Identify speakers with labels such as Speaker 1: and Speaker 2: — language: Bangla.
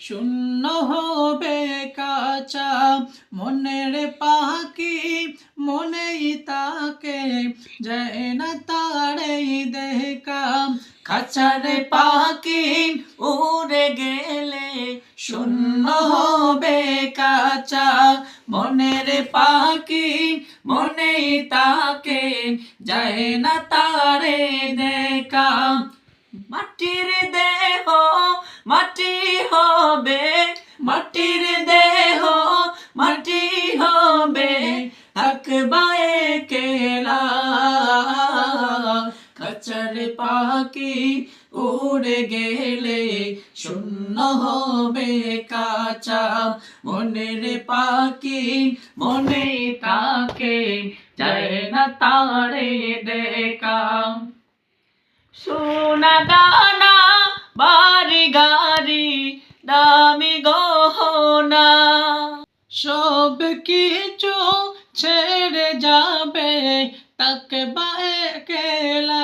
Speaker 1: শূন্য হবে কাঁচা মনের পাখি মনেই তাকে যায় না তারে দেখা। খাঁচার পাখি উড়ে গেলে শূন্য হবে কাঁচা মনের পাখি মনেই তাকে যায় না তারে দেখা। মাটির দেহ মাটি হবে, মাটির দেহ মাটি হবে, থাকবা একলা। খাঁচার পাখি উড়ে গেলে শূন্য হবে কাঁচা মনের পাখি মনে তাকে যায় না তারে দেখা। সোনা দানা বাড়ি গাড়ি দামি গহনা সব কিছু ছেড়ে যাবে, তাকে একলা।